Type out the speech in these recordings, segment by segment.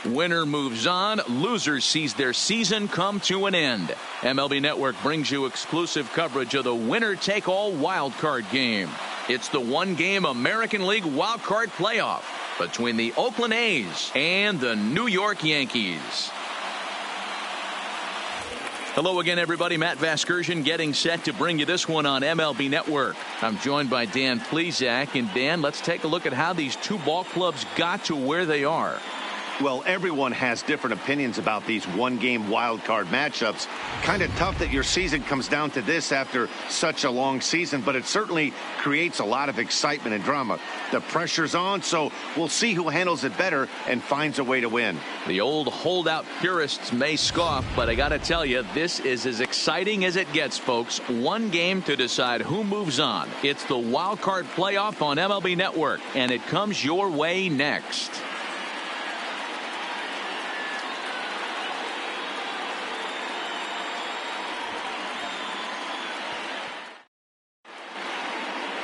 Winner moves on. Loser sees their season come to an end. MLB Network brings you exclusive coverage of the winner-take-all wild card game. It's the one-game American League wild card playoff between the Oakland A's and the New York Yankees. Hello again, everybody. Matt Vasgersian getting set to bring you this one on MLB Network. I'm joined by Dan Plesac. And Dan, let's take a look at how these two ball clubs got to where they are. Well, everyone has different opinions about these one-game wild card matchups. Kind of tough that your season comes down to this after such a long season, but it certainly creates a lot of excitement and drama. The pressure's on, so we'll see who handles it better and finds a way to win. The old holdout purists may scoff, but I got to tell you, this is as exciting as it gets, folks. One game to decide who moves on. It's the wild card playoff on MLB Network, and it comes your way next.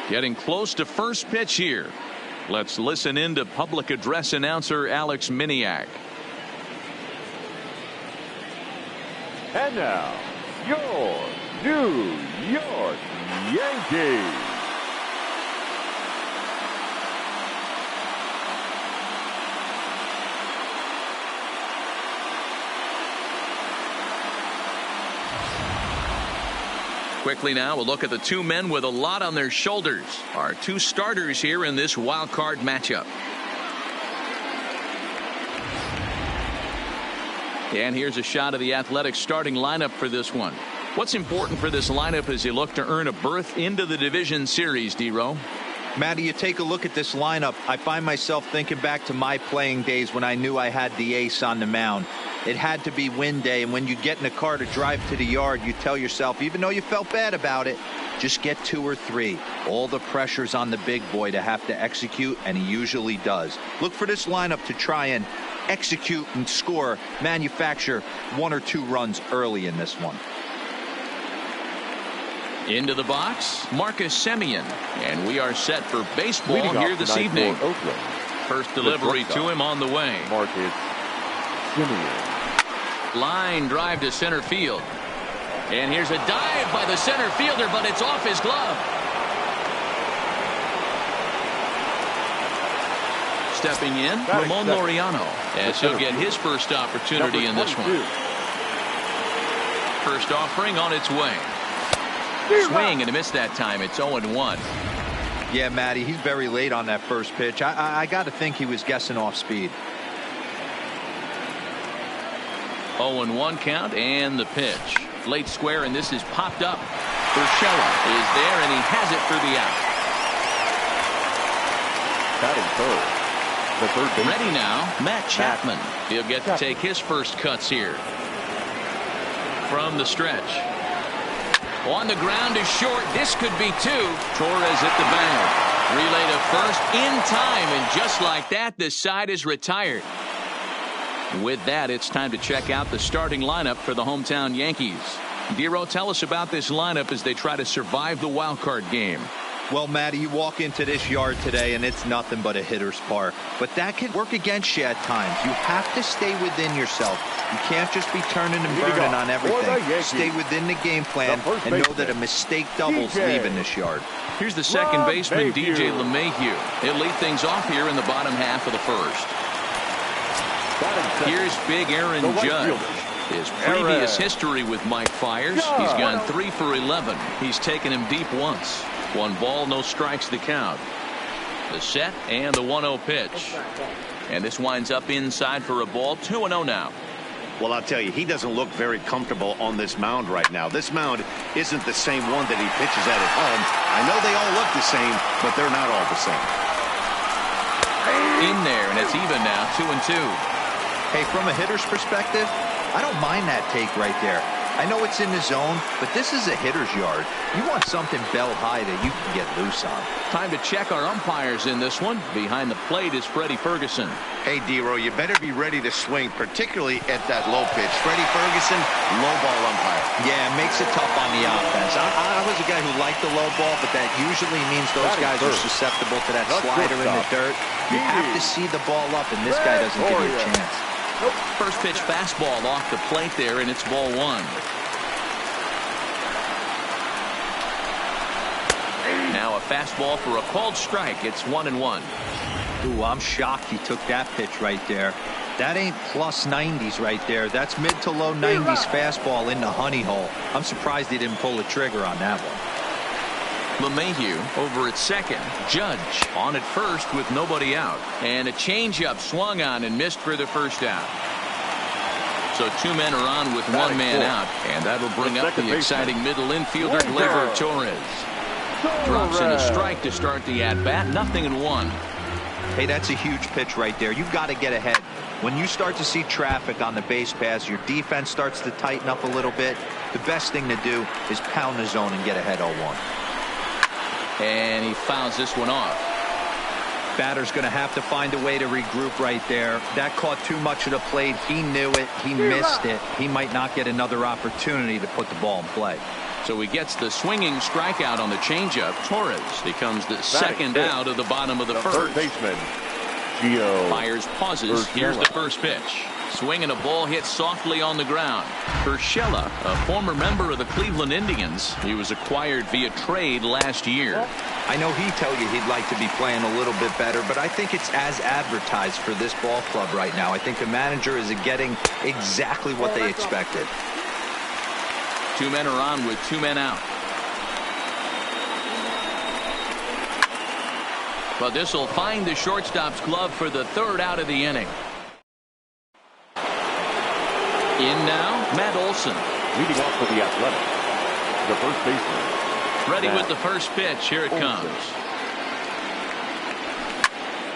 Getting close to first pitch here. Let's listen in to public address announcer Alex Miniak. And now, your New York Yankees. Quickly now, we'll look at the two men with a lot on their shoulders. Our two starters here in this wild card matchup. And here's a shot of the Athletics starting lineup for this one. What's important for this lineup as you look to earn a berth into the division series, D-Row? Matty, you take a look at this lineup. I find myself thinking back to my playing days when I knew I had the ace on the mound. It had to be win day, and when you get in a car to drive to the yard, you tell yourself, even though you felt bad about it, just get 2 or 3. All the pressure's on the big boy to have to execute, and he usually does. Look for this lineup to try and execute and score, manufacture 1 or 2 runs early in this one. Into the box, Marcus Semien, and we are set for baseball here this evening. First delivery to him on the way. Marcus Semien. Line drive to center field. And here's a dive by the center fielder, but it's off his glove. Stepping in, Ramon Laureano, as he'll get his first opportunity in this one. First offering on its way. Swing and a miss that time. It's 0-1. Yeah, Matty, he's very late on that first pitch. I got to think he was guessing off speed. 0-1 count and the pitch. Late square, and this is popped up. Urshela is there, and he has it for the out. Batting third. The third baseman. Ready now, Matt Chapman. He'll get to take his first cuts here. From the stretch. On the ground is short. This could be 2. Torres hit the bag. Relay to first in time, and just like that, the side is retired. With that, it's time to check out the starting lineup for the hometown Yankees. D-Row, tell us about this lineup as they try to survive the wild card game. Well, Matty, you walk into this yard today and it's nothing but a hitter's park. But that can work against you at times. You have to stay within yourself. You can't just be turning and burning on everything. Stay within the game plan and know that a mistake doubles leaving this yard. Here's the second baseman, DJ LeMahieu. He'll lead things off here in the bottom half of the first. Here's big Aaron Judge. His previous history with Mike Fiers, he's gone 3 for 11. He's taken him deep once. 1 ball, no strikes to count. The set and the 1-0 pitch. And this winds up inside for a ball. 2-0 now. Well, I'll tell you, he doesn't look very comfortable on this mound right now. This mound isn't the same one that he pitches at home. I know they all look the same, but they're not all the same. In there, and it's even now, 2-2. Hey, from a hitter's perspective, I don't mind that take right there. I know it's in the zone, but this is a hitter's yard. You want something bell high that you can get loose on. Time to check our umpires in this one. Behind the plate is Freddie Ferguson. Hey, D-Row, you better be ready to swing, particularly at that low pitch. Freddie Ferguson, low ball umpire. Yeah, it makes it tough on the offense. I was a guy who liked the low ball, but that usually means those guys are susceptible to that slider in the dirt. You have to see the ball up, and this guy doesn't give you a chance. First pitch fastball off the plate there, and it's ball one. Now a fastball for a called strike. It's 1-1. Ooh, I'm shocked he took that pitch right there. That ain't plus 90s right there. That's mid to low 90s fastball in the honey hole. I'm surprised he didn't pull the trigger on that one. LeMahieu over at second. Judge on at first with nobody out. And a changeup swung on and missed for the first out. So two men are on with one man out. And that'll bring up the exciting middle infielder, Gleyber Torres. Drops in a strike to start the at-bat. 0-1. Hey, that's a huge pitch right there. You've got to get ahead. When you start to see traffic on the base paths, your defense starts to tighten up a little bit. The best thing to do is pound the zone and get ahead 0-1. And he fouls this one off. Batter's going to have to find a way to regroup right there. That caught too much of the plate. He knew it. He missed it. He might not get another opportunity to put the ball in play. So he gets the swinging strikeout on the changeup. Torres becomes the second out of the bottom of the first. Third baseman, Gio. Myers pauses. Here's the first pitch. Swing and a ball hit softly on the ground. Urshela, a former member of the Cleveland Indians. He was acquired via trade last year. I know he'd tell you he'd like to be playing a little bit better, but I think it's as advertised for this ball club right now. I think the manager is getting exactly what they expected. Two men are on with two men out. But this will find the shortstop's glove for the third out of the inning. In now, Matt Olson. Leading off for the Athletics, the first baseman. Ready with the first pitch. Here it comes.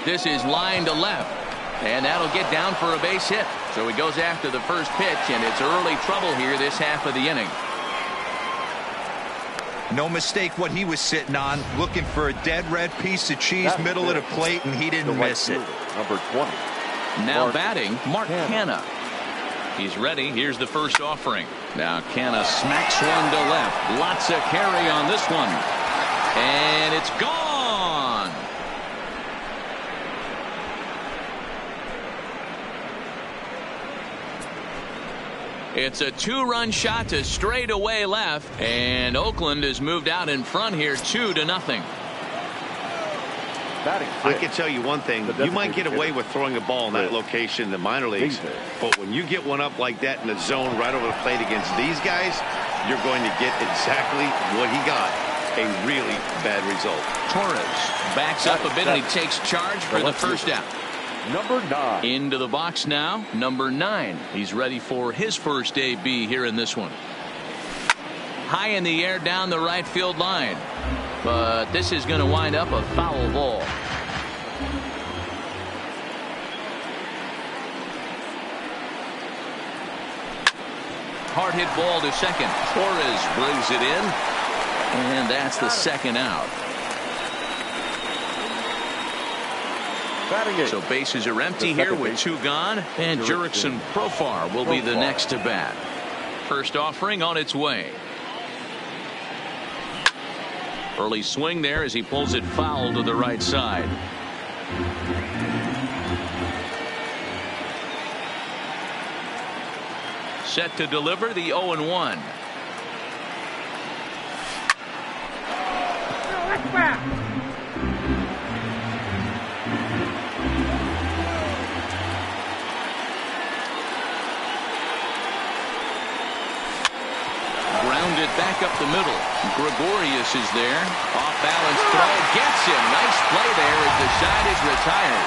This is line to left. And that'll get down for a base hit. So he goes after the first pitch, and it's early trouble here this half of the inning. No mistake what he was sitting on, looking for a dead red piece of cheese, middle of the plate, and he didn't miss it. Number 20. Now batting, Mark Canha. He's ready. Here's the first offering. Now Canha smacks one to left. Lots of carry on this one. And it's gone. It's a two-run shot to straightaway left, and Oakland has moved out in front here 2-0. I can tell you one thing. You might get away with throwing the ball in that location in the minor leagues, but when you get one up like that in the zone right over the plate against these guys, you're going to get exactly what he got, a really bad result. Torres backs up a bit, and he takes charge for the first out. Number 9. Into the box now, number 9. He's ready for his first AB here in this one. High in the air down the right field line. But this is going to wind up a foul ball. Hard hit ball to second. Torres brings it in. And that's the second out. So bases are empty here with two gone, and Jurickson Profar will be the next to bat. First offering on its way. Early swing there as he pulls it foul to the right side. Set to deliver the 0-1. Grounded back up the middle. Gregorius is there. Off balance throw. Gets him. Nice play there as the side is retired.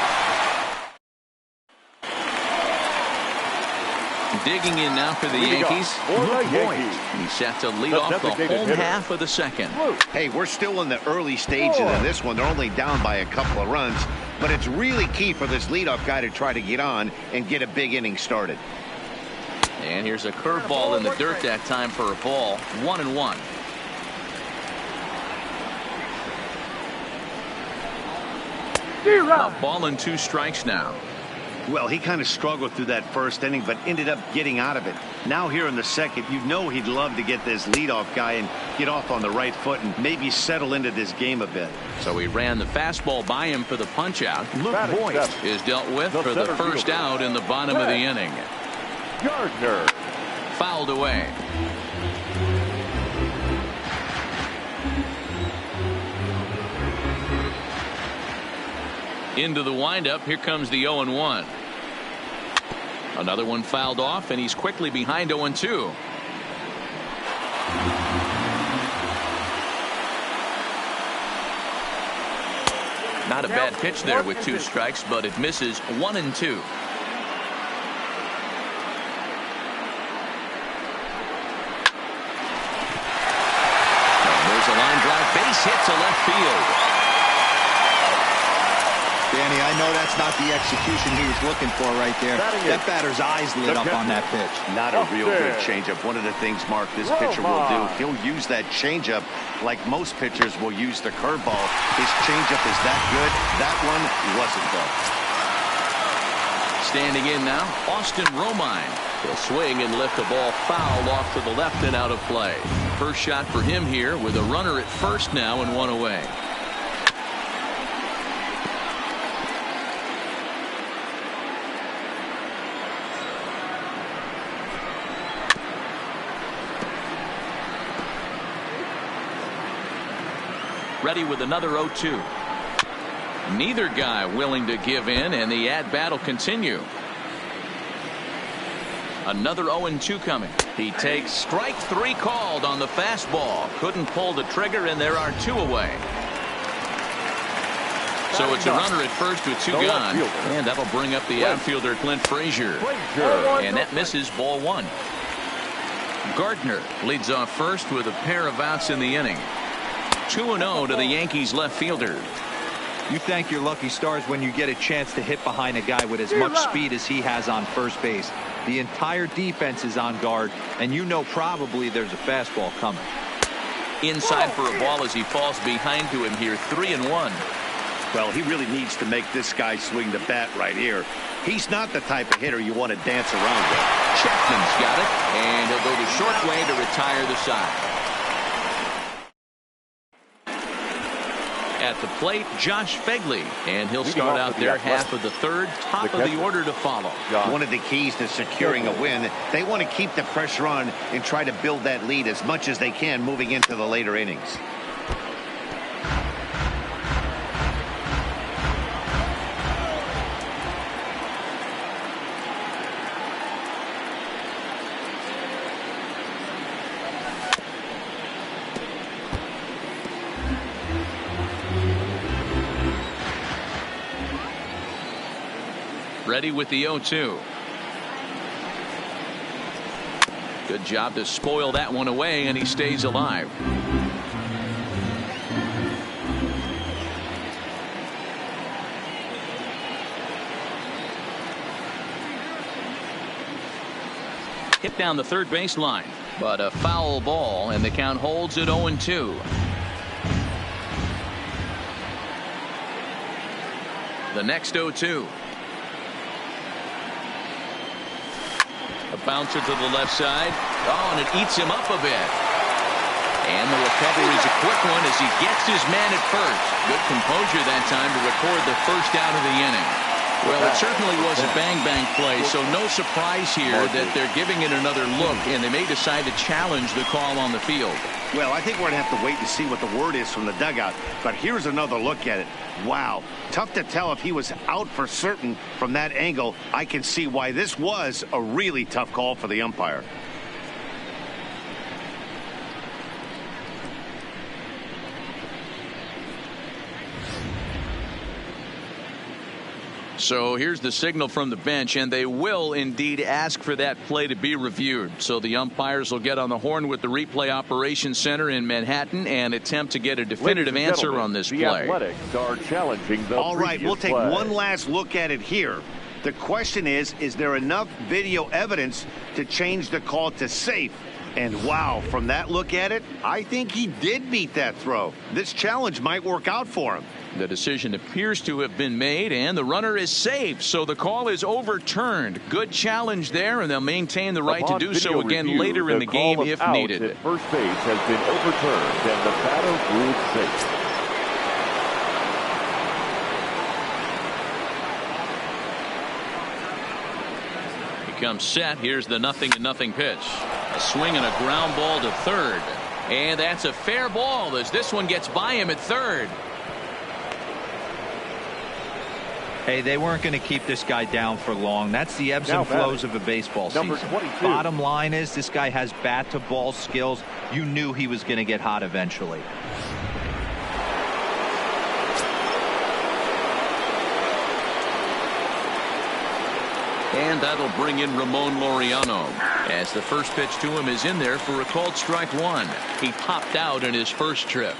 Digging in now for the Yankees. He's set to lead off the home half of the second. Hey, we're still in the early stages of this one. They're only down by a couple of runs, but it's really key for this leadoff guy to try to get on and get a big inning started. And here's a curveball in the dirt that time for a ball. 1-1. A ball and 2 strikes now. Well, he kind of struggled through that first inning, but ended up getting out of it. Now here in the second, you know he'd love to get this leadoff guy and get off on the right foot and maybe settle into this game a bit. So he ran the fastball by him for the punch out. Luke Voigt is dealt with for the first out in the bottom of the inning. Gardner. Fouled away. Into the windup. Here comes the 0-1. Another one fouled off, and he's quickly behind 0-2. Not a bad pitch there with 2 strikes, but it misses 1-2. There's a line drive, base hit to left field. Danny, I know that's not the execution he was looking for right there. That batter's eyes lit up on that pitch. Not a real good changeup. One of the things, Mark, this pitcher will do, he'll use that changeup like most pitchers will use the curveball. His changeup is that good. That one wasn't, though. Standing in now, Austin Romine. He'll swing and lift the ball foul off to the left and out of play. First shot for him here with a runner at first now and 1 away. Ready with another 0-2. Neither guy willing to give in, and the at-bat will continue. Another 0-2 coming. He takes strike 3 called on the fastball. Couldn't pull the trigger, and there are 2 away. So it's a runner at first with 2 gone, and that'll bring up the outfielder Clint Frazier. And that misses ball 1. Gardner leads off first with a pair of outs in the inning. 2-0 to the Yankees left fielder. You thank your lucky stars when you get a chance to hit behind a guy with as much speed as he has on first base. The entire defense is on guard, and you know probably there's a fastball coming. Inside for a ball as he falls behind to him here. 3-1. Well, he really needs to make this guy swing the bat right here. He's not the type of hitter you want to dance around with. Chapman's got it, and he'll go the short way to retire the side. At the plate, Josh Fegley, and he'll start out there half of the third, top of the order to follow. One of the keys to securing a win, they want to keep the pressure on and try to build that lead as much as they can moving into the later innings. Ready with the 0-2. Good job to spoil that one away, and he stays alive. Hit down the third baseline, but a foul ball, and the count holds at 0-2. The next 0-2. A bouncer to the left side. Oh, and it eats him up a bit. And the recovery is a quick one as he gets his man at first. Good composure that time to record the first out of the inning. Well, it certainly was a bang-bang play, so no surprise here that they're giving it another look, and they may decide to challenge the call on the field. Well, I think we're going to have to wait and see what the word is from the dugout, but here's another look at it. Wow, tough to tell if he was out for certain from that angle. I can see why this was a really tough call for the umpire. So here's the signal from the bench, and they will indeed ask for that play to be reviewed. So the umpires will get on the horn with the replay operations center in Manhattan and attempt to get a definitive answer on this play. The Athletics are challenging the All right, we'll take play. one last look at it here. The question is there enough video evidence to change the call to safe? And wow, from that look at it, I think he did beat that throw. This challenge might work out for him. The decision appears to have been made, and the runner is safe, so the call is overturned. Good challenge there, and they'll maintain the right to do so again later in the game if needed. At first base has been overturned, and the batter ruled safe. He comes set. Here's the 0-0 pitch. A swing and a ground ball to third, and that's a fair ball as this one gets by him at third. Hey, they weren't going to keep this guy down for long. That's the ebbs and flows of a baseball season. Number 22. Bottom line is this guy has bat to ball skills. You knew he was going to get hot eventually. And that'll bring in Ramon Laureano as the first pitch to him is in there for a called strike one. He popped out in his first trip.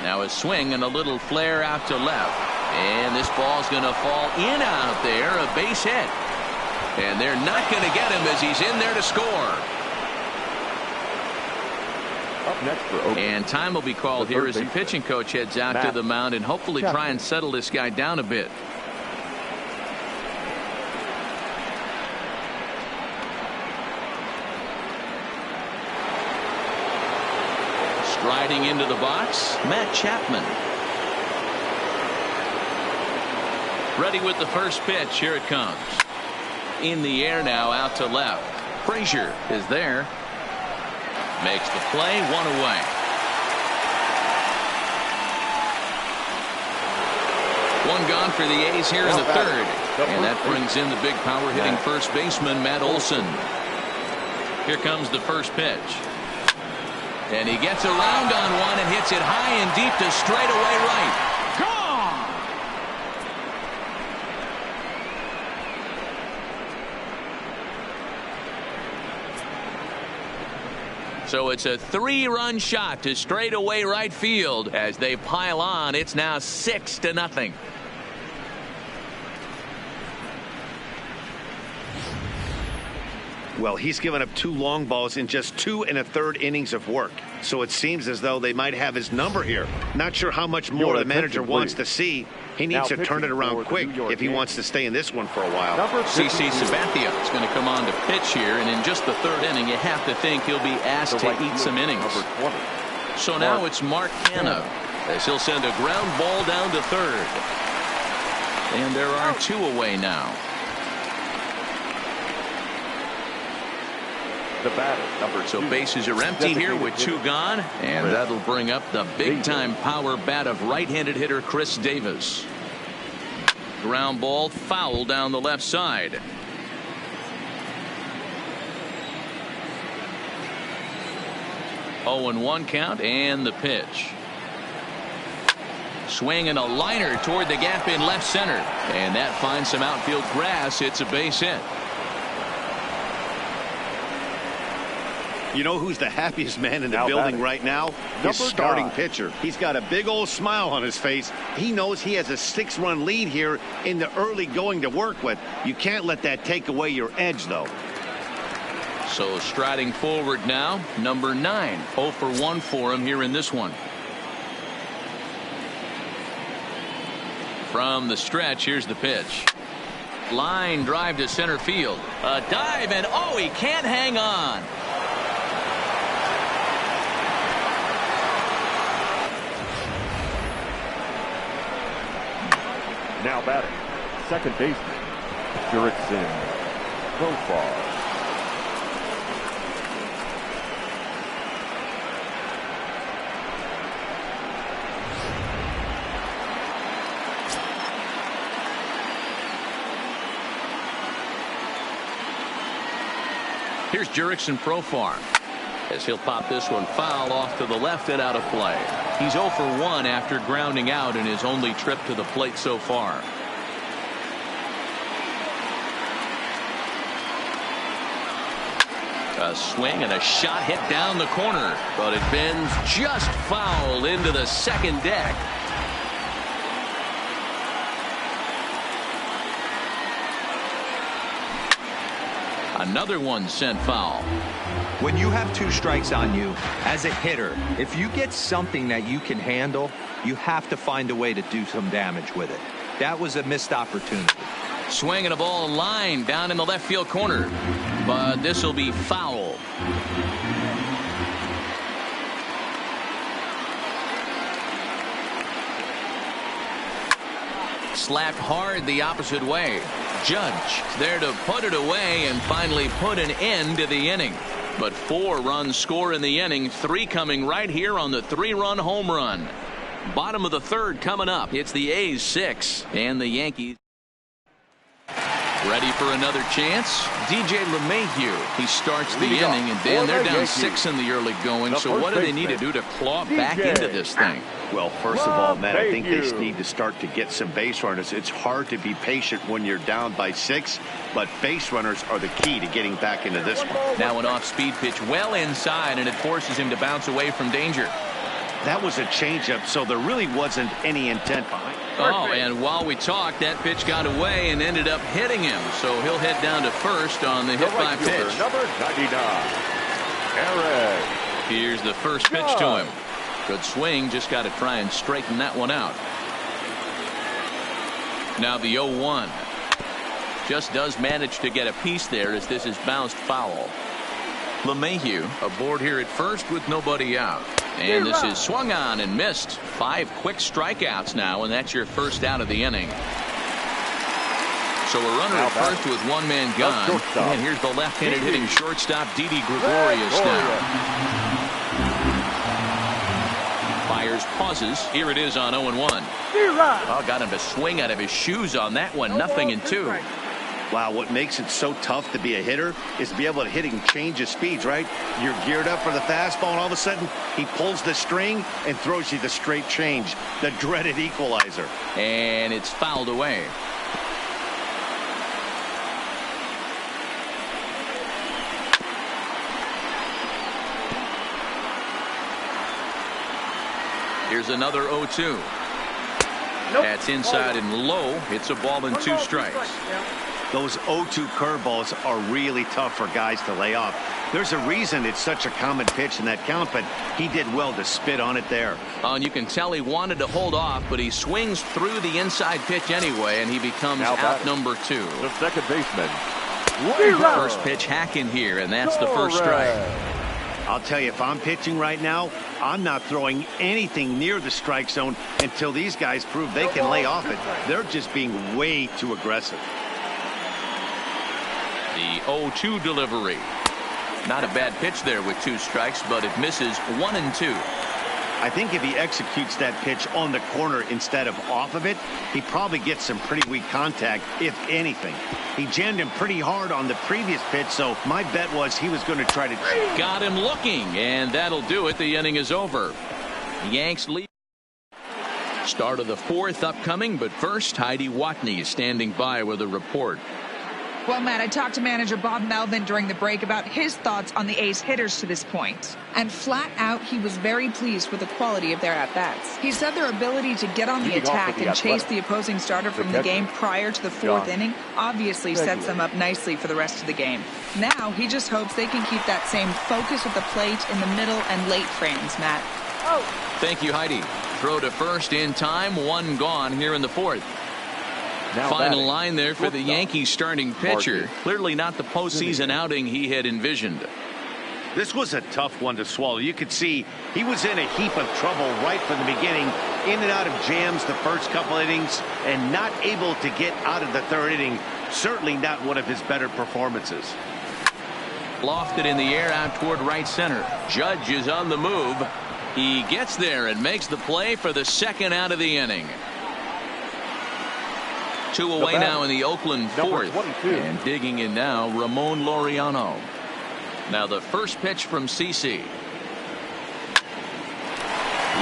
Now a swing and a little flare out to left. And this ball's going to fall in out there, a base hit. And they're not going to get him as he's in there to score. Up next for Oakland. And time will be called here as the pitching coach heads out to the mound and hopefully try and settle this guy down a bit. Striding into the box, Matt Chapman. Ready with the first pitch. Here it comes. In the air now, out to left. Frazier is there. Makes the play, one away. One gone for the A's here in the third. And that brings in the big power hitting first baseman, Matt Olson. Here comes the first pitch. And he gets around on one and hits it high and deep to straightaway right. Gone! So it's a 3-run shot to straightaway right field. As they pile on, it's now 6-0. Well, he's given up 2 long balls in just 2 1/3 innings of work. So it seems as though they might have his number here. Not sure how much more the manager wants to see. He needs to turn it around quick if he wants to stay in this one for a while. CC Sabathia is going to come on to pitch here, and in just the third inning, you have to think he'll be asked to eat some innings. So now it's Mark Canha as he'll send a ground ball down to third. And there are 2 away now. The batter, number 2. So bases are empty here with 2 gone, and that'll bring up the big-time power bat of right-handed hitter Chris Davis. Ground ball foul down the left side. Oh, and 1 count, and the pitch. Swing and a liner toward the gap in left center, and that finds some outfield grass. It's a base hit. You know who's the happiest man in the building right now? His starting pitcher. He's got a big old smile on his face. He knows he has a 6-run lead here in the early going to work with. You can't let that take away your edge, though. So striding forward now, number 9. 0 for 1 for him here in this one. From the stretch, here's the pitch. Line drive to center field. A dive, and oh, he can't hang on. Now batting, second baseman, Jurickson Profar. Here's Jurickson Profar as he'll pop this one foul off to the left and out of play. He's 0 for 1 after grounding out in his only trip to the plate so far. A swing and a shot hit down the corner, but it bends just foul into the second deck. Another one sent foul. When you have 2 strikes on you, as a hitter, if you get something that you can handle, you have to find a way to do some damage with it. That was a missed opportunity. Swinging a ball line down in the left field corner. But this will be foul. Slapped hard the opposite way. Judge there to put it away and finally put an end to the inning. But 4 runs score in the inning, 3 coming right here on the 3-run home run. Bottom of the 3rd coming up. It's the A's 6 and the Yankees. Ready for another chance? DJ LeMahieu. He starts the inning, and Dan, they're down 6 in the early going. So what do they need to do to claw back into this thing? Well, first of all, Matt, I think they need to start to get some base runners. It's hard to be patient when you're down by 6, but base runners are the key to getting back into this one. Now an off-speed pitch well inside, and it forces him to bounce away from danger. That was a changeup, so there really wasn't any intent behind it. Oh, and while we talked, that pitch got away and ended up hitting him. So he'll head down to first on the hit by pitch. Number 99, Aaron. Here's the first pitch to him. Good swing, just got to try and straighten that one out. Now the 0-1. Just does manage to get a piece there as this is bounced foul. LeMahieu aboard here at first with nobody out. And this is swung on and missed. 5 quick strikeouts now, and that's your first out of the inning. So a runner at first with 1 man gone. And here's the left-handed hitting shortstop, Didi Gregorius now. Fires, pauses. Here it is on 0-1. Oh, got him to swing out of his shoes on that one. 0-2. Wow, what makes it so tough to be a hitter is to be able to hit and change his speeds, right? You're geared up for the fastball, and all of a sudden, he pulls the string and throws you the straight change, the dreaded equalizer. And it's fouled away. Here's another 0-2. Nope. That's inside and low. It's a ball and 2 strikes. Those 0-2 curveballs are really tough for guys to lay off. There's a reason it's such a common pitch in that count, but he did well to spit on it there. And you can tell he wanted to hold off, but he swings through the inside pitch anyway, and he becomes out number 2. The second baseman. First pitch hacking here, and that's the first strike. I'll tell you, if I'm pitching right now, I'm not throwing anything near the strike zone until these guys prove they can lay off it. They're just being way too aggressive. The 0-2 delivery. Not a bad pitch there with 2 strikes, but it misses 1 and 2. I think if he executes that pitch on the corner instead of off of it, he probably gets some pretty weak contact, if anything. He jammed him pretty hard on the previous pitch, so my bet was he was going to try to... Got him looking, and that'll do it. The inning is over. The Yanks lead. Start of the 4th upcoming, but first, Heidi Watney standing by with a report. Well, Matt, I talked to manager Bob Melvin during the break about his thoughts on the A's hitters to this point. And flat out, he was very pleased with the quality of their at-bats. He said their ability to get on the attack and chase the opposing starter from the game prior to the 4th inning obviously sets them up nicely for the rest of the game. Now, he just hopes they can keep that same focus at the plate in the middle and late frames, Matt. Thank you, Heidi. Throw to first in time, 1 gone here in the 4th. Final line there for the Yankees starting pitcher. Clearly not the postseason outing he had envisioned. This was a tough one to swallow. You could see he was in a heap of trouble right from the beginning, in and out of jams the first couple innings, and not able to get out of the 3rd inning. Certainly not one of his better performances. Lofted in the air out toward right center. Judge is on the move. He gets there and makes the play for the 2nd out of the inning. 2 away now in the Oakland 4th. And digging in now, Ramon Laureano. Now the first pitch from CC.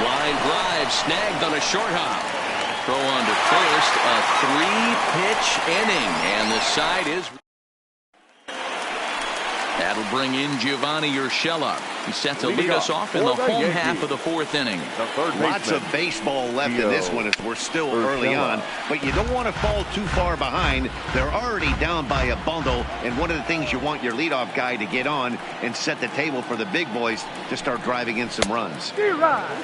Line drive snagged on a short hop. Throw on to first. A 3-pitch inning. And the side is... That'll bring in Giovanni Urshela. He's set to lead us off in the home half of the fourth inning. Lots of baseball left in this one as we're still early on, but you don't want to fall too far behind. They're already down by a bundle, and one of the things you want your leadoff guy to get on and set the table for the big boys to start driving in some runs.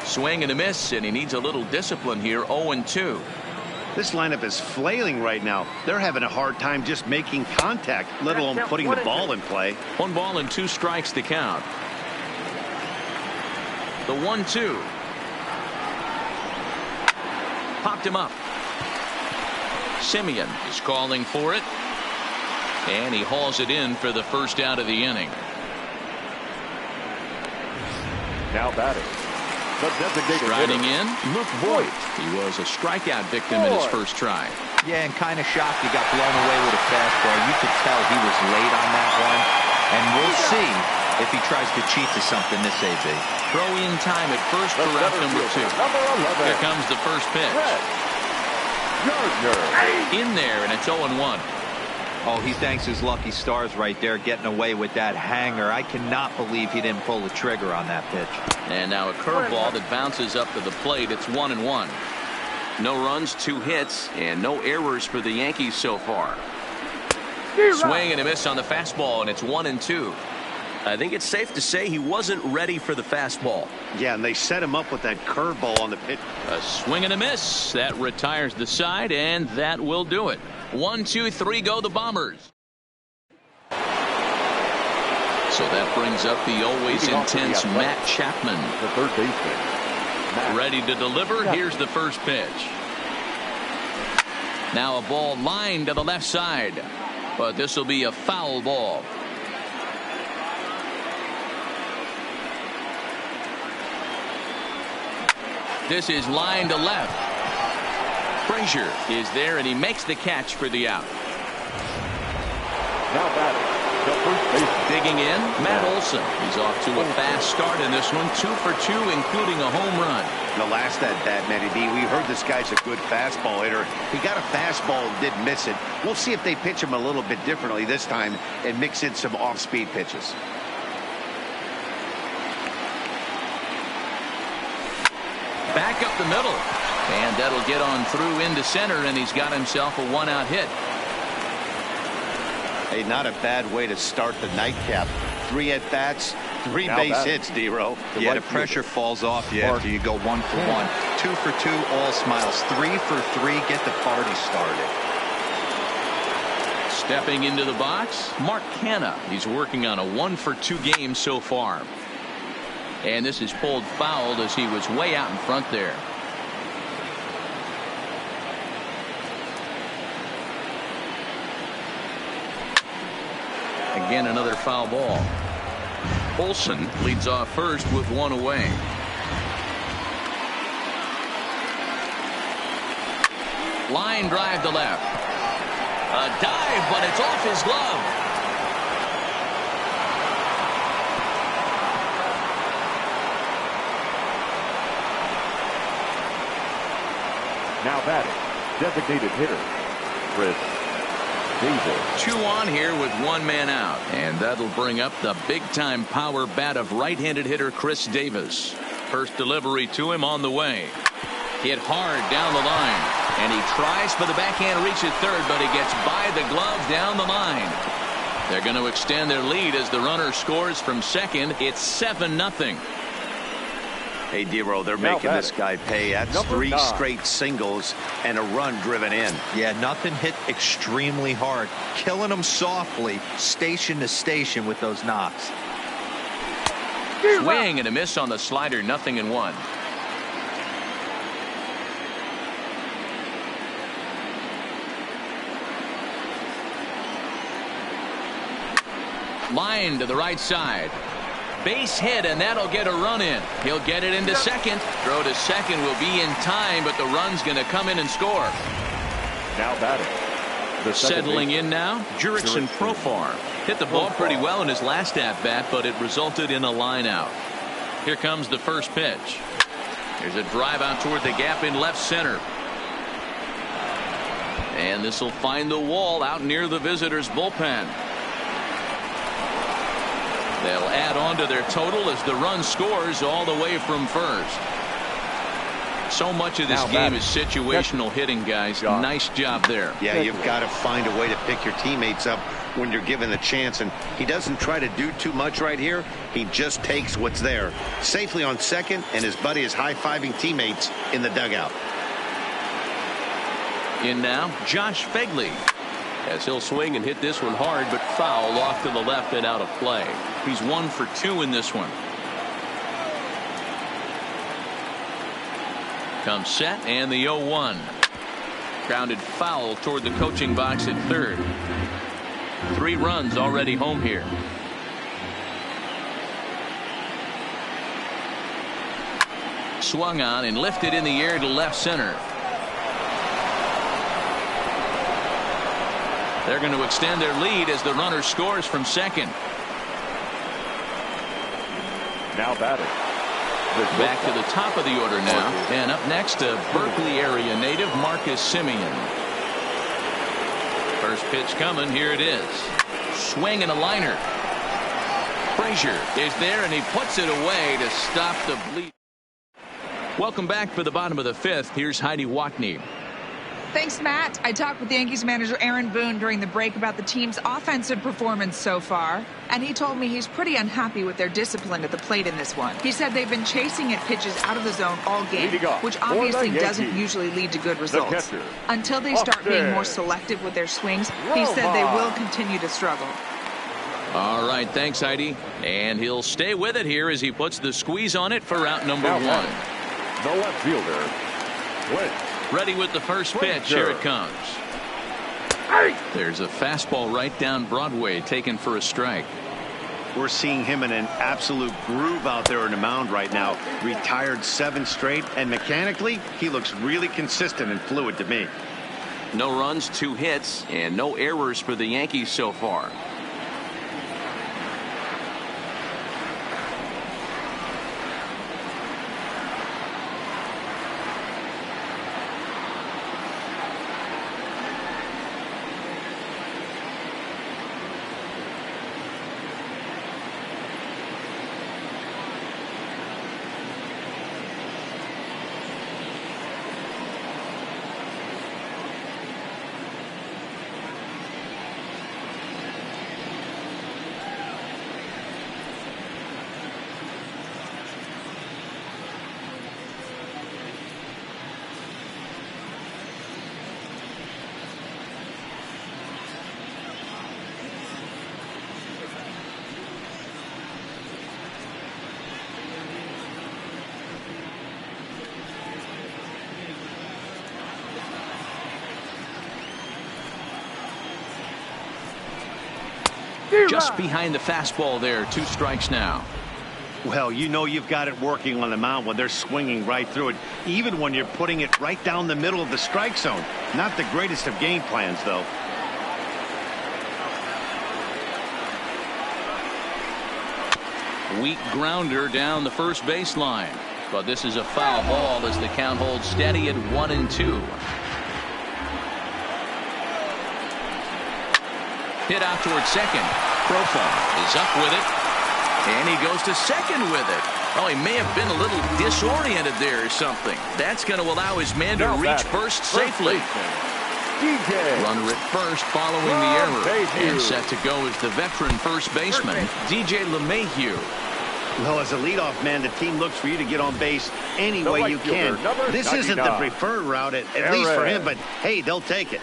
Swing and a miss, and he needs a little discipline here. 0-2. This lineup is flailing right now. They're having a hard time just making contact, let alone putting the ball in play. 1 ball and 2 strikes to count. The 1-2. Popped him up. Simeon is calling for it. And he hauls it in for the first out of the inning. Now batting. The designated Riding hitter, in, Luke Voigt. He was a strikeout victim in his first try. Yeah, and kind of shocked he got blown away with a fastball. You could tell he was late on that one. And we'll see if he tries to cheat to something this AB. Throw in time at first for route number 2. Here comes the first pitch. In there, and it's 0-1. Oh, he thanks his lucky stars right there, getting away with that hanger. I cannot believe he didn't pull the trigger on that pitch. And now a curveball that bounces up to the plate. It's 1-1. No runs, 2 hits, and no errors for the Yankees so far. Swing and a miss on the fastball, and it's 1-2. I think it's safe to say he wasn't ready for the fastball. Yeah, and they set him up with that curveball on the pitch. A swing and a miss. That retires the side, and that will do it. 1, 2, 3 go the Bombers. So that brings up the always intense Matt Chapman. the third baseman. Ready to deliver. Here's the first pitch. Now a ball lined to the left side, but this will be a foul ball. This is line to left. Frazier is there, and he makes the catch for the out. Now batting. The first baseman. Digging in, Matt Olson. He's off to a fast start in this one. 2 for 2, including a home run. The last at bat, Matty B, we heard this guy's a good fastball hitter. He got a fastball and did miss it. We'll see if they pitch him a little bit differently this time and mix in some off-speed pitches. Back up the middle, and that'll get on through into center, and he's got himself a 1-out hit. Hey, not a bad way to start the nightcap. 3 at-bats, 3 base hits, D-Row. Yeah, the pressure falls off you after you go 1 for 1. 2 for 2, all smiles. 3 for 3, get the party started. Stepping into the box, Mark Canha. He's working on a 1 for 2 game so far. And this is pulled foul as he was way out in front there. Again, another foul ball. Olson leads off first with 1 away. Line drive to left. A dive, but it's off his glove. Now batting. Designated hitter, Chris Davis. 2 on here with 1 man out, and that'll bring up the big-time power bat of right-handed hitter Chris Davis. First delivery to him on the way. Hit hard down the line, and he tries for the backhand reach at third, but he gets by the glove down the line. They're going to extend their lead as the runner scores from second. It's 7-0. Hey, D-Row, they're making this guy pay. That's 3 straight singles and a run driven in. Yeah, nothing hit extremely hard. Killing them softly, station to station with those knocks. Swing and a miss on the slider, 0-1. Line to the right side. Base hit, and that'll get a run in. He'll get it into second. Throw to second will be in time, but the run's going to come in and score. Now batting. Settling in now, Jurickson Profar. Hit the ball pretty well in his last at-bat, but it resulted in a line out. Here comes the first pitch. There's a drive out toward the gap in left center. And this will find the wall out near the visitors' bullpen. They'll add on to their total as the run scores all the way from first. So much of this game is situational hitting, guys. Nice job there. Yeah, you've got to find a way to pick your teammates up when you're given the chance, and he doesn't try to do too much right here. He just takes what's there. Safely on second, and his buddy is high-fiving teammates in the dugout. In now, Josh Fegley. As he'll swing and hit this one hard, but foul off to the left and out of play. He's 1 for 2 in this one. Comes set and the 0-1. Grounded foul toward the coaching box at third. 3 runs already home here. Swung on and lifted in the air to left center. They're going to extend their lead as the runner scores from second. Now batting. Back to the top of the order now. And up next, a Berkeley area native, Marcus Simeon. First pitch coming. Here it is. Swing and a liner. Frazier is there, and he puts it away to stop the bleed. Welcome back for the bottom of the 5th. Here's Heidi Watney. Thanks, Matt. I talked with Yankees manager Aaron Boone during the break about the team's offensive performance so far, and he told me he's pretty unhappy with their discipline at the plate in this one. He said they've been chasing at pitches out of the zone all game, which obviously doesn't usually lead to good results. Until they start being more selective with their swings, he said they will continue to struggle. All right, thanks, Heidi. And he'll stay with it here as he puts the squeeze on it for out number 1. The left fielder, Wentz. Ready with the first pitch. Here it comes. There's a fastball right down Broadway taken for a strike. We're seeing him in an absolute groove out there on the mound right now. Retired 7 straight, and mechanically, he looks really consistent and fluid to me. No runs, 2 hits, and no errors for the Yankees so far. Just behind the fastball there. 2 strikes now. Well, you know you've got it working on the mound when they're swinging right through it, even when you're putting it right down the middle of the strike zone. Not the greatest of game plans, though. Weak grounder down the first baseline. But this is a foul ball as the count holds steady at 1-2. Hit out towards second. Profar is up with it. And he goes to second with it. Oh, he may have been a little disoriented there or something. That's going to allow his man to reach first safely. Runner at first following the error. And set to go is the veteran first baseman, DJ LeMahieu. Well, as a leadoff man, the team looks for you to get on base any way you can. This isn't the preferred route, at least for him, but hey, they'll take it.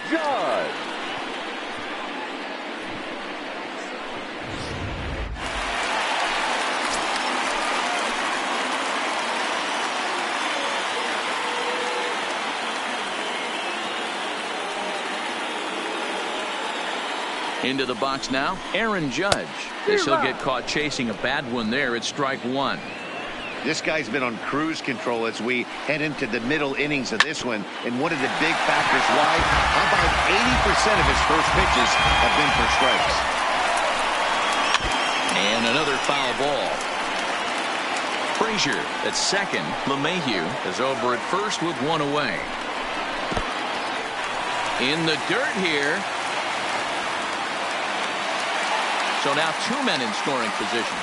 Into the box now, Aaron Judge. Guess he'll get caught chasing a bad one there at strike 1. This guy's been on cruise control as we head into the middle innings of this one. And one of the big factors why, how about 80% of his first pitches have been for strikes. And another foul ball. Frazier at second. LeMahieu is over at first with 1 away. In the dirt here. So now 2 men in scoring position.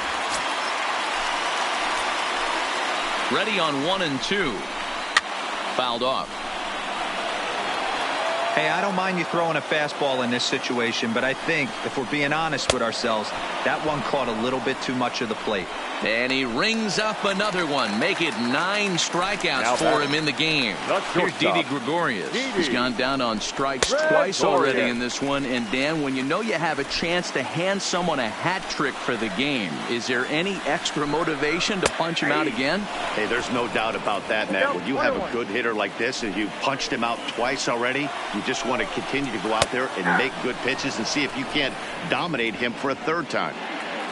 Ready on 1 and 2. Fouled off. Hey, I don't mind you throwing a fastball in this situation, but I think if we're being honest with ourselves, that one caught a little bit too much of the plate. And he rings up another one. Make it 9 strikeouts for him in the game. Here's Didi Gregorius. He's gone down on strikes twice already in this one. And Dan, when you know you have a chance to hand someone a hat trick for the game, is there any extra motivation to punch him out again? Hey, there's no doubt about that, Matt. When you have a good hitter like this and you punched him out twice already, you just want to continue to go out there and make good pitches and see if you can't dominate him for a third time.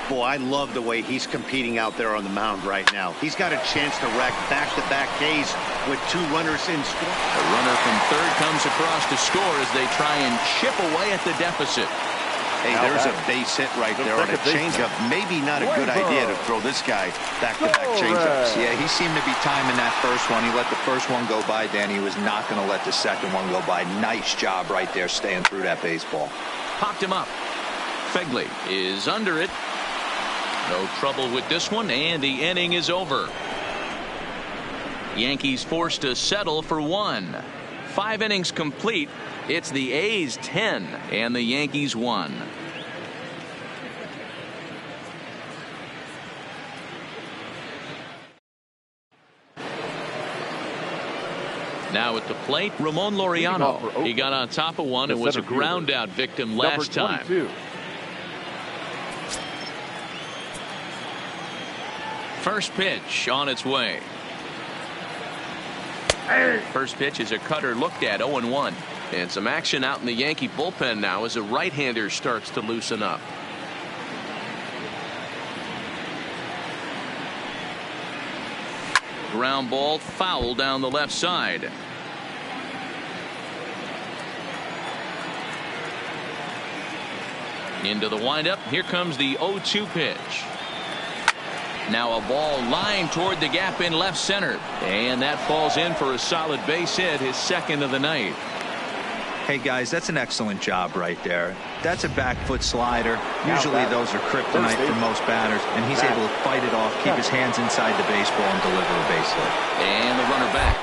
Boy, I love the way he's competing out there on the mound right now. He's got a chance to rack back-to-back Ks with 2 runners in score. A runner from third comes across to score as they try and chip away at the deficit. Hey, there's a base hit right there on a changeup. Maybe not a good idea to throw this guy back-to-back changeups. Yeah, he seemed to be timing that first one. He let the first one go by, Dan. He was not going to let the second one go by. Nice job right there staying through that baseball. Popped him up. Fegley is under it. No trouble with this one, and the inning is over. Yankees forced to settle for 1. 5 innings complete. It's the A's 10 and the Yankees 1. Now at the plate, Ramon Laureano. He got on top of one and was a ground out victim last time. First pitch on its way. First pitch is a cutter looked at 0-1. And some action out in the Yankee bullpen now as a right-hander starts to loosen up. Ground ball foul down the left side. Into the windup. Here comes the 0-2 pitch. Now a ball lined toward the gap in left center. And that falls in for a solid base hit, his second of the night. Hey, guys, that's an excellent job right there. That's a back foot slider. Usually those are kryptonite for most batters, and he's able to fight it off, keep his hands inside the baseball, and deliver a base hit. And the runner back.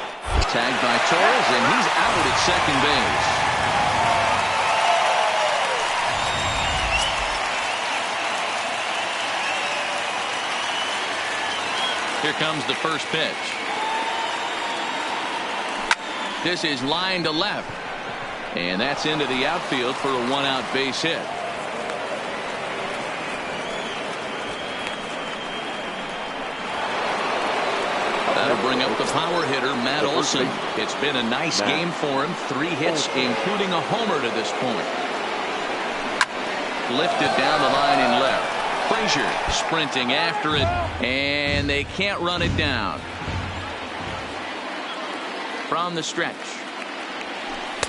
Tagged by Torres, and he's out at second base. Here comes the first pitch. This is line to left. And that's into the outfield for a 1-out base hit. That'll bring up the power hitter, Matt Olson. It's been a nice game for him. 3 hits, including a homer to this point. Lifted down the line in left. Frazier sprinting after it, and they can't run it down. From the stretch.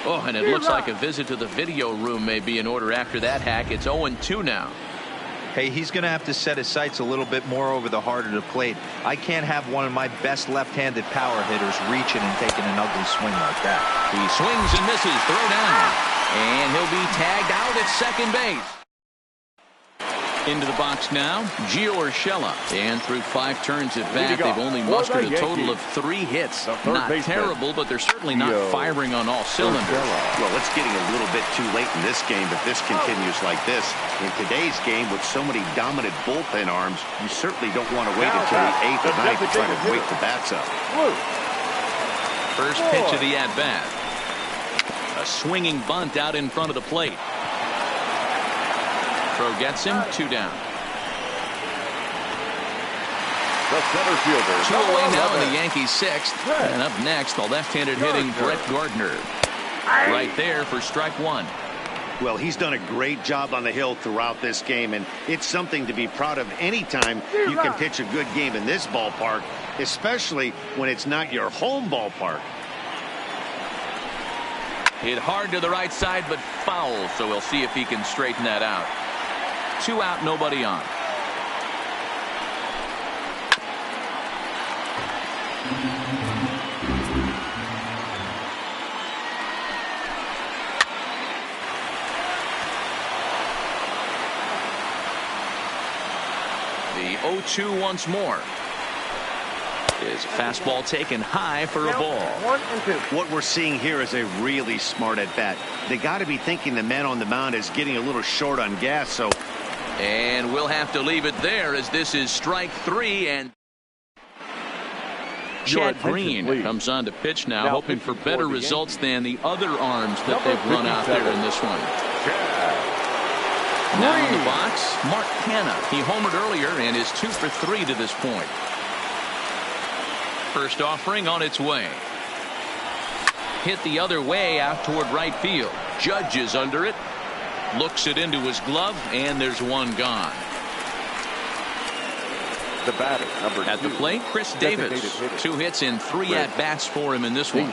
Oh, and it looks like a visit to the video room may be in order after that hack. It's 0-2 now. Hey, he's going to have to set his sights a little bit more over the heart of the plate. I can't have one of my best left-handed power hitters reaching and taking an ugly swing like that. He swings and misses. Throw down. And he'll be tagged out at second base. Into the box now, Gio Urshela. And through 5 turns at bat, they've only mustered a total of 3 hits. Not terrible, but they're certainly not firing on all cylinders. Well, it's getting a little bit too late in this game if this continues like this. In today's game, with so many dominant bullpen arms, you certainly don't want to wait until the 8th or 9th to try to wake the bats up. First pitch of the at-bat. A swinging bunt out in front of the plate. Throw gets him, 2 down. The center fielder. 2 away now in the Yankees 6th. And up next, the left-handed hitting Brett Gardner. Right there for strike 1. Well, he's done a great job on the hill throughout this game, and it's something to be proud of anytime you can pitch a good game in this ballpark, especially when it's not your home ballpark. Hit hard to the right side, but foul, so we'll see if he can straighten that out. 2 out, nobody on. The 0-2 once more. Is a fastball taken high for a ball. 1-2. What we're seeing here is a really smart at bat. They got to be thinking the man on the mound is getting a little short on gas, so. And we'll have to leave it there as this is strike 3. And Chad Green comes on to pitch now, hoping for better results than the other arms that they've run out there in this one. Now in the box, Mark Hanna. He homered earlier and is 2 for 3 to this point. First offering on its way. Hit the other way out toward right field. Judge is under it. Looks it into his glove, and there's one gone. The batter, number 2. At the plate, Chris Davis. 2 hits and 3 at-bats for him in this one.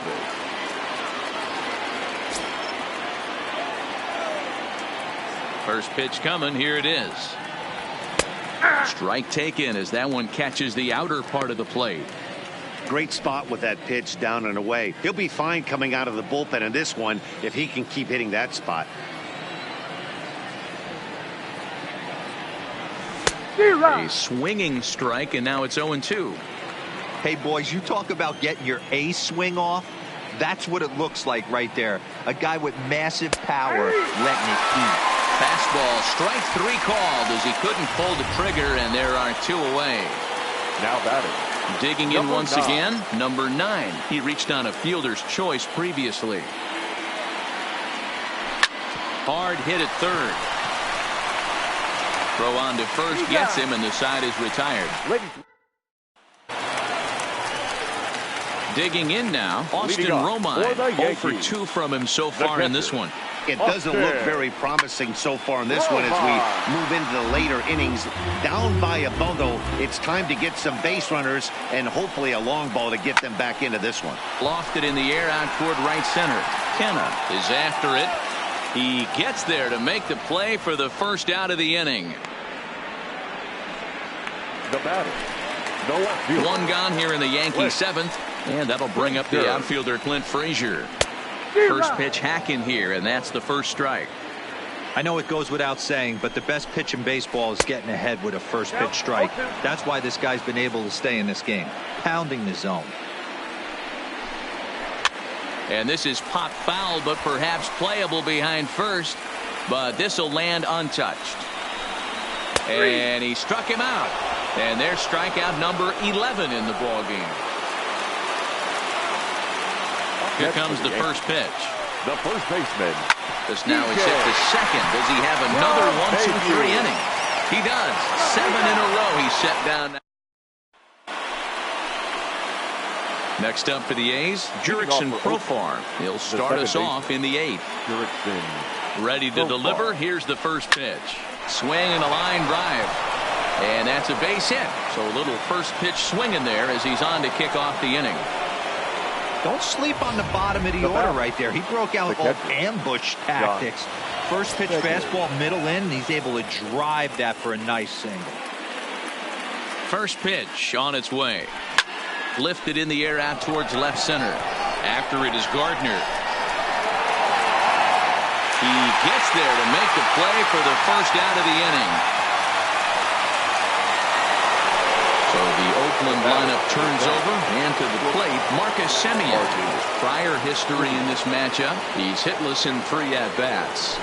First pitch coming. Here it is. Strike taken as that one catches the outer part of the plate. Great spot with that pitch down and away. He'll be fine coming out of the bullpen in this one if he can keep hitting that spot. A swinging strike, and now it's 0-2. Hey, boys, you talk about getting your A swing off. That's what it looks like right there. A guy with massive power letting it eat. Fastball, strike 3 called as he couldn't pull the trigger, and there are 2 away. Now batting. Digging in once again, number 9. He reached on a fielder's choice previously. Hard hit at third. Throw on to first gets him, and the side is retired. Digging in now, Austin Romine. 0 for 2 from him so far in this one. It doesn't look very promising so far in this one as we move into the later innings. Down by a bundle, it's time to get some base runners and hopefully a long ball to get them back into this one. Lofted in the air out toward right center. Kenna is after it. He gets there to make the play for the first out of the inning. The batter. One gone here in the Yankee 7th, and that'll bring up the outfielder Clint Frazier. First pitch hack in here, and that's the first strike. I know it goes without saying, but the best pitch in baseball is getting ahead with a first pitch strike. That's why this guy's been able to stay in this game, pounding the zone. And this is pop foul, but perhaps playable behind first. But this will land untouched. And he struck him out. And there's strikeout number 11 in the ball game. Here comes the first pitch. The first baseman. This now is hit to second. Does he have another 1-2-3 inning? He does. 7 in a row he's set down. Next up for the A's, Jurickson Profar. He'll start us off in the 8th. Ready to deliver. Here's the first pitch. Swing and a line drive. And that's a base hit. So a little first pitch swing in there as he's on to kick off the inning. Don't sleep on the bottom of the order right there. He broke out all ambush tactics. First pitch fastball middle in, and he's able to drive that for a nice single. First pitch on its way. Lifted in the air out towards left center. After it is Gardner. He gets there to make the play for the first out of the inning. So the Oakland lineup turns over, and to the plate, Marcus Semien. Prior history in this matchup, he's hitless in 3 at-bats.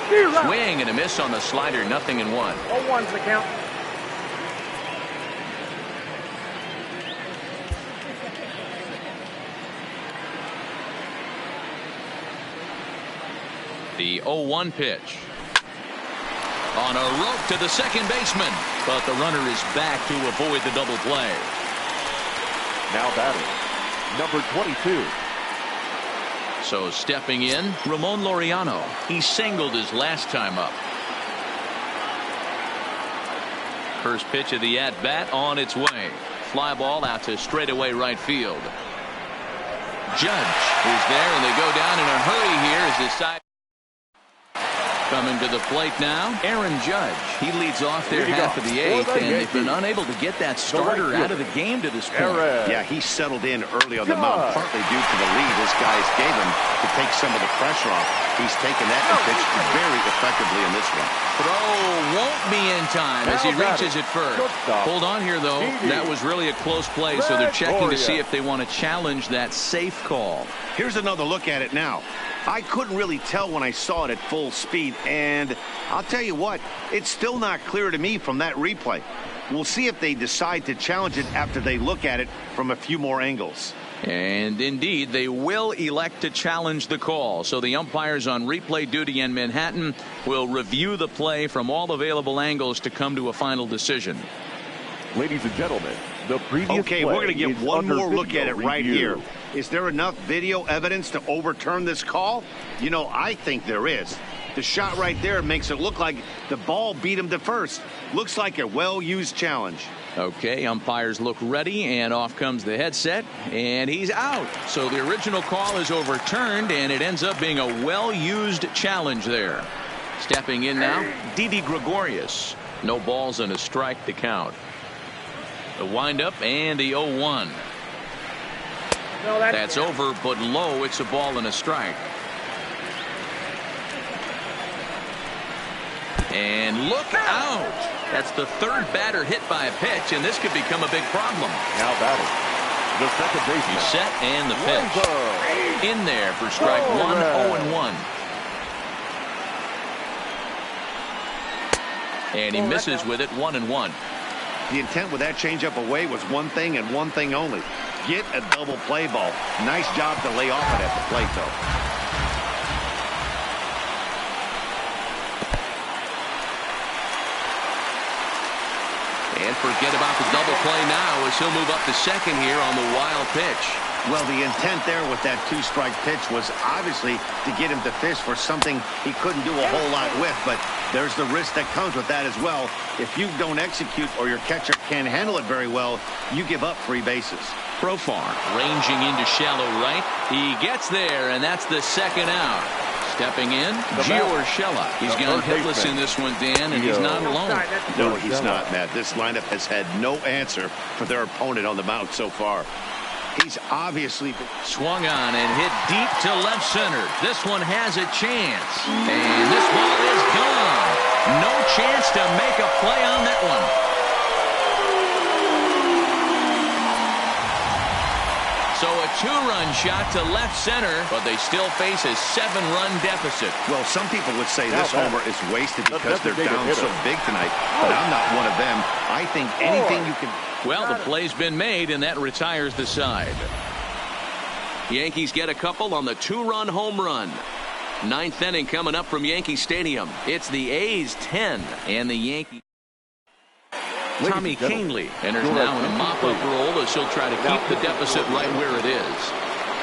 Swing and a miss on the slider, 0-1. 0-1's the count. The 0-1 pitch. On a rope to the second baseman, but the runner is back to avoid the double play. Now batting, number 22. So stepping in, Ramon Laureano. He singled his last time up. First pitch of the at-bat on its way. Fly ball out to straightaway right field. Judge is there, and they go down in a hurry here as this side. Coming to the plate now, Aaron Judge. He leads off their half of the eighth, and they've been unable to get that starter out of the game to this point. Yeah, he settled in early on the mound, partly due to the lead this guys gave him to take some of the pressure off. He's taken that and pitched very effectively in this one. Throw won't be in time as he reaches it first. Hold on here, though. That was really a close play, so they're checking to see if they want to challenge that safe call. Here's another look at it now. I couldn't really tell when I saw it at full speed, and I'll tell you what, it's still not clear to me from that replay. We'll see if they decide to challenge it after they look at it from a few more angles. And indeed, they will elect to challenge the call. So the umpires on replay duty in Manhattan will review the play from all available angles to come to a final decision. Ladies and gentlemen, the previous Okay, we're going to get one more look at it right review. here. Is there enough video evidence to overturn this call? You know, I think there is. The shot right there makes it look like the ball beat him to first. Looks like a well-used challenge. Okay, umpires look ready, and off comes the headset, and he's out. So the original call is overturned, and it ends up being a well-used challenge there. Stepping in now, Didi Gregorius. No balls and a strike to count. The windup and the 0-1. No, That's over, but low. It's a ball and a strike. And look out. That's the third batter hit by a pitch, and this could become a big problem. Now batting, the second baseman. He's set, and the pitch. In there for strike one, 0-1. And he misses with it, 1-1. The intent with that changeup away was one thing and one thing only. Get a double play ball. Nice job to lay off it at the plate, though. And forget about the double play now as he'll move up to second here on the wild pitch. Well, the intent there with that two-strike pitch was obviously to get him to fish for something he couldn't do a whole lot with, but there's the risk that comes with that as well. If you don't execute or your catcher can't handle it very well, you give up 3 bases. Profar ranging into shallow right. He gets there, and that's the second out. Stepping in, Gio Urshela. He's gone hitless in this one, Dan, and he's not alone. No, he's not, Matt. This lineup has had no answer for their opponent on the mound so far. He's obviously swung on and hit deep to left center. This one has a chance. And this ball is gone. No chance to make a play on that one. So a 2-run shot to left center, but they still face a 7-run deficit. Well, some people would say this homer is wasted because they're down so big tonight, but I'm not one of them. I think anything you can... Well, the play's been made, and that retires the side. Yankees get a couple on the 2-run home run. 9th inning coming up from Yankee Stadium. It's the A's 10, and the Yankees. Tommy Kahnle enters now in a mop-up role as he'll try to keep the deficit right where it is.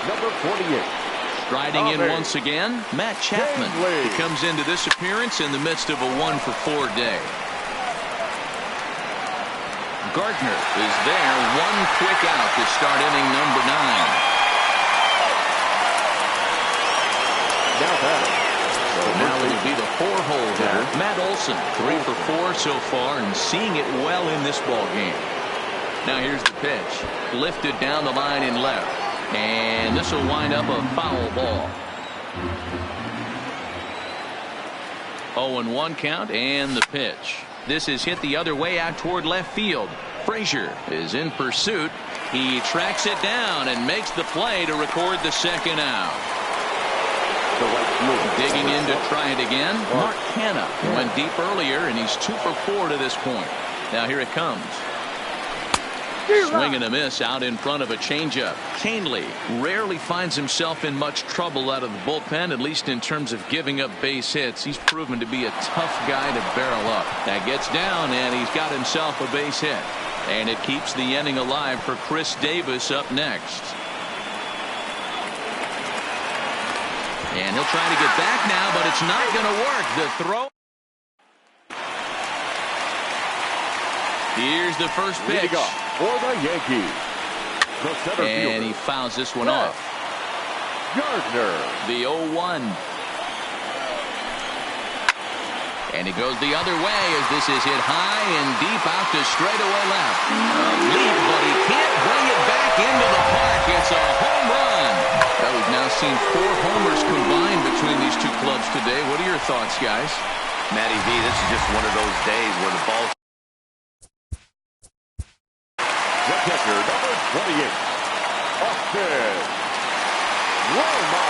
Number 48. Striding in once again, Matt Chapman. He comes into this appearance in the midst of a 1-for-4 day. Gardner is there, one quick out to start inning number 9. Now batting. So now it'll be the 4-hole hitter, Matt Olson, 3 for 4 so far and seeing it well in this ball game. Now here's the pitch, lifted down the line in left, and this will wind up a foul ball. 0-1 count and the pitch. This is hit the other way out toward left field. Frazier is in pursuit. He tracks it down and makes the play to record the second out. Digging in to try it again. Mark Hanna went deep earlier, and he's 2 for 4 to this point. Now here it comes. Swing and a miss out in front of a changeup. Kahnle rarely finds himself in much trouble out of the bullpen, at least in terms of giving up base hits. He's proven to be a tough guy to barrel up. That gets down, and he's got himself a base hit. And it keeps the inning alive for Chris Davis up next. And he'll try to get back now, but it's not going to work. The throw. Here's the first pitch. For the Yankees. The center and fielder. he fouls this one off. Gardner. The 0-1. And he goes the other way as this is hit high and deep out to straightaway left. A leap, but he can't bring it back into the park. It's a home run. Well, we've now seen 4 homers combined between these two clubs today. What are your thoughts, guys? Matty V, this is just one of those days where the ball. The catcher, number 28, Austin Roma.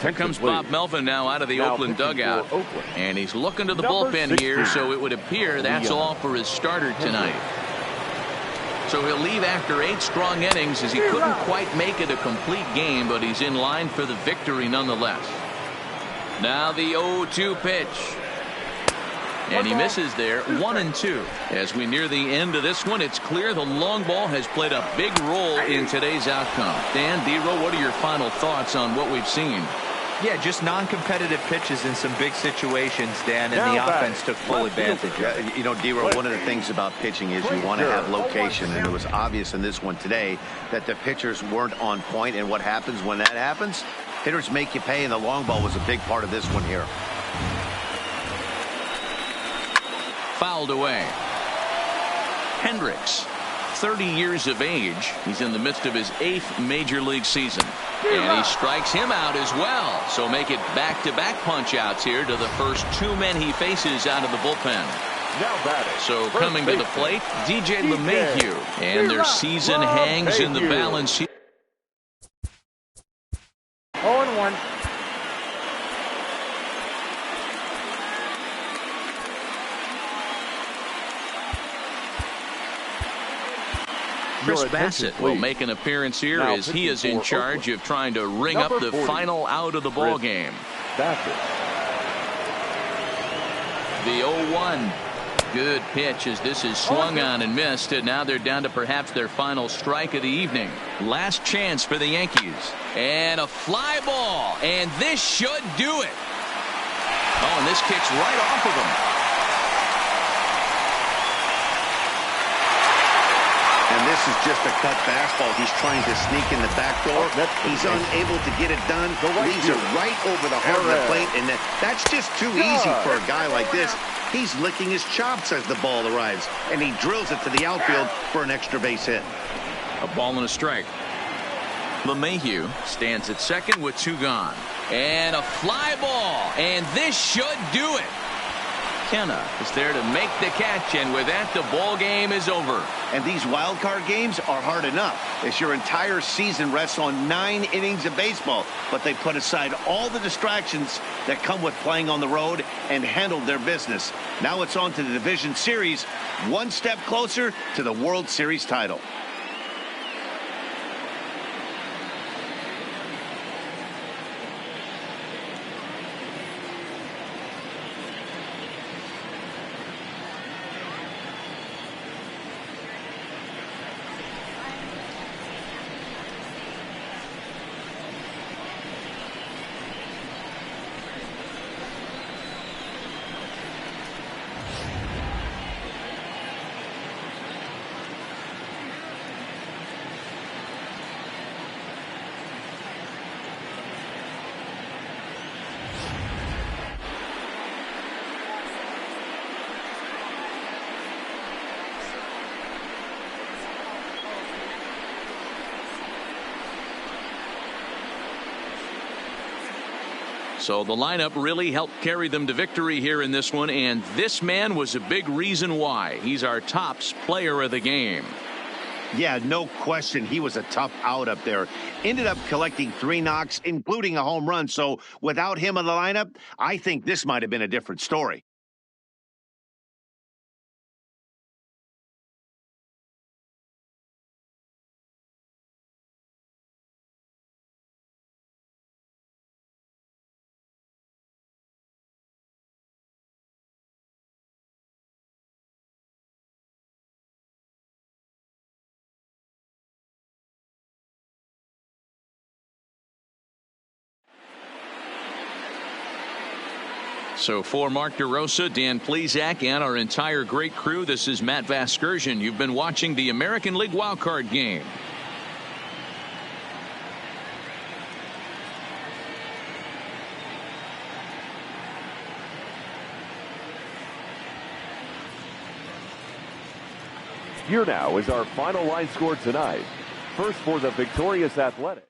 Here comes Bob Melvin now out of the Oakland dugout. And he's looking to the bullpen here, so it would appear that's all for his starter tonight. So he'll leave after 8 strong innings as he couldn't quite make it a complete game, but he's in line for the victory nonetheless. Now the 0-2 pitch. And he misses there, 1-2. As we near the end of this one, it's clear the long ball has played a big role in today's outcome. Dan, D-Row, what are your final thoughts on what we've seen? Yeah, just non-competitive pitches in some big situations, Dan, and the offense took full advantage of it. You know, D-Row, one of the things about pitching is you want to have location, and it was obvious in this one today that the pitchers weren't on point, and what happens when that happens? Hitters make you pay, and the long ball was a big part of this one here. Fouled away. Hendricks, 30 years of age. He's in the midst of his 8th major league season. And he strikes him out as well. So make it back-to-back punch-outs here to the first 2 men he faces out of the bullpen. So coming to the plate, DJ LeMahieu. And their season hangs in the balance here. 0-1. Chris Bassett will make an appearance here as he is in charge of trying to ring up the final out of the ball game. The 0-1. Good pitch as this is swung on and missed, and now they're down to perhaps their final strike of the evening. Last chance for the Yankees. And a fly ball, and this should do it. Oh, and this kicks right off of him. And this is just a cut fastball. He's trying to sneak in the back door. He's unable to get it done. Leaves it right over the heart of the plate, and that's just too easy for a guy like this. He's licking his chops as the ball arrives, and he drills it to the outfield for an extra base hit. A ball and a strike. LeMahieu stands at second with 2 gone. And a fly ball, and this should do it. Kenna is there to make the catch, and with that, the ball game is over. And these wild card games are hard enough as your entire season rests on 9 innings of baseball. But they put aside all the distractions that come with playing on the road and handled their business. Now it's on to the division series, 1 step closer to the World Series title. So the lineup really helped carry them to victory here in this one, and this man was a big reason why. He's our tops player of the game. Yeah, no question. He was a tough out up there. Ended up collecting 3 knocks, including a home run. So without him in the lineup, I think this might have been a different story. So for Mark DeRosa, Dan Plesac, and our entire great crew, this is Matt Vasgersian. You've been watching the American League wildcard game. Here now is our final line score tonight. First for the victorious Athletic.